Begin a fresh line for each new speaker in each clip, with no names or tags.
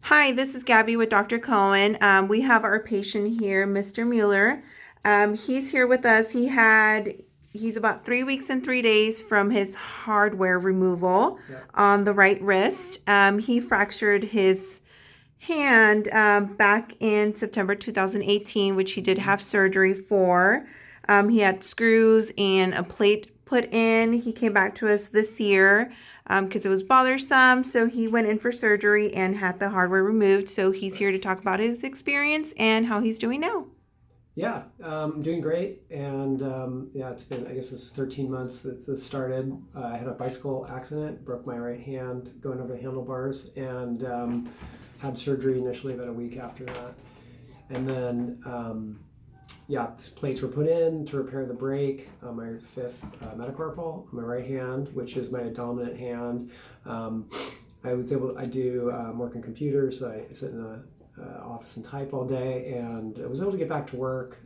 Hi, this is Gabby with Dr. Cohen. We have our patient here, Mr. Mueller. He's here with us. He's about 3 weeks and 3 days from his hardware removal on the right wrist. He fractured his hand back in September 2018, which he did have surgery for. He had screws and a plate put in. He came back to us this year because it was bothersome. So he went in for surgery and had the hardware removed. So he's here to talk about his experience and how he's doing now.
Yeah, I'm doing great. And yeah, it's been, I guess this is 13 months that this started. I had a bicycle accident, broke my right hand going over the handlebars, and had surgery initially about a week after that. And then, yeah, these plates were put in to repair the break on my fifth metacarpal on my right hand, which is my dominant hand. I was able to, I do work on computers, so I sit in the office and type all day, and I was able to get back to work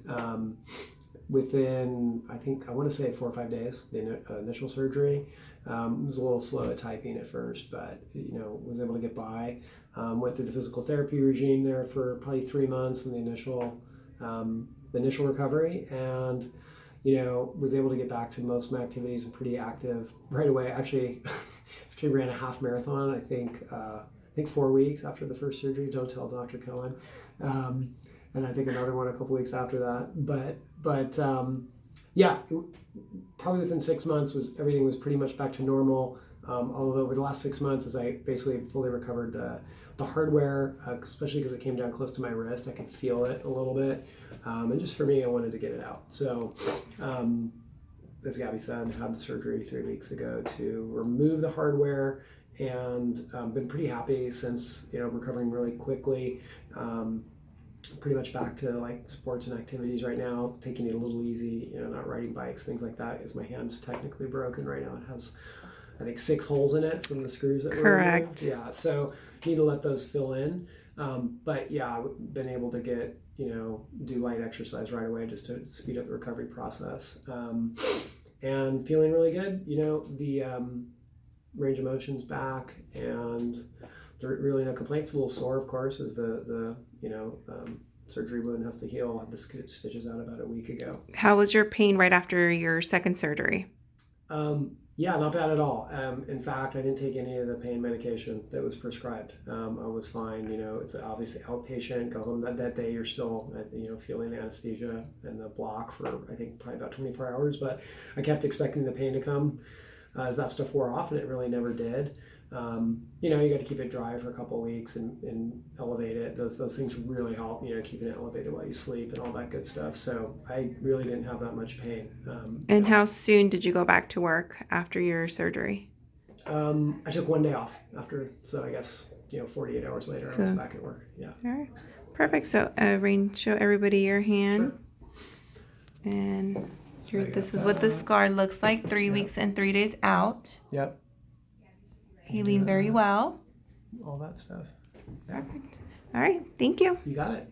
within, I think, I want to say 4 or 5 days, the initial surgery. Was a little slow at typing at first, but, was able to get by. Went through the physical therapy regime there for probably 3 months in the initial recovery, and was able to get back to most of my activities and pretty active right away. Actually ran a half marathon, I think 4 weeks after the first surgery. Don't tell Dr. Cohen. And I think another one a couple weeks after that. But yeah, probably within 6 months everything was pretty much back to normal. Although over the last 6 months, as I basically fully recovered the hardware, especially because it came down close to my wrist, I could feel it a little bit. And just for me, I wanted to get it out. So as Gabby said, had the surgery 3 weeks ago to remove the hardware, and been pretty happy since, recovering really quickly. Pretty much back to like sports and activities right now, taking it a little easy, not riding bikes, things like that, as my hand's technically broken right now. It has, I think, 6 holes in it from the screws that were removed. Yeah, so need to let those fill in. But yeah, I've been able to get, do light exercise right away just to speed up the recovery process. And feeling really good. The range of motion's back, and there are really no complaints. A little sore, of course, as the surgery wound has to heal. I had the stitches out about a week ago.
How was your pain right after your second surgery?
Yeah, not bad at all. In fact, I didn't take any of the pain medication that was prescribed. I was fine. It's obviously outpatient. Go home that day. You're still, feeling the anesthesia and the block for, I think, probably about 24 hours. But I kept expecting the pain to come as that stuff wore off, and it really never did. You got to keep it dry for a couple of weeks and elevate it. Those things really help, keeping it elevated while you sleep and all that good stuff. So I really didn't have that much pain.
And how soon did you go back to work after your surgery?
I took 1 day off after, so I guess, 48 hours later, I was back at work. Yeah.
All right. Perfect. So, Rain, show everybody your hand.
Sure.
And this is what the scar looks like 3 weeks and 3 days out.
Yep.
Healing very well.
All that stuff.
Perfect. All right. Thank you.
You got it.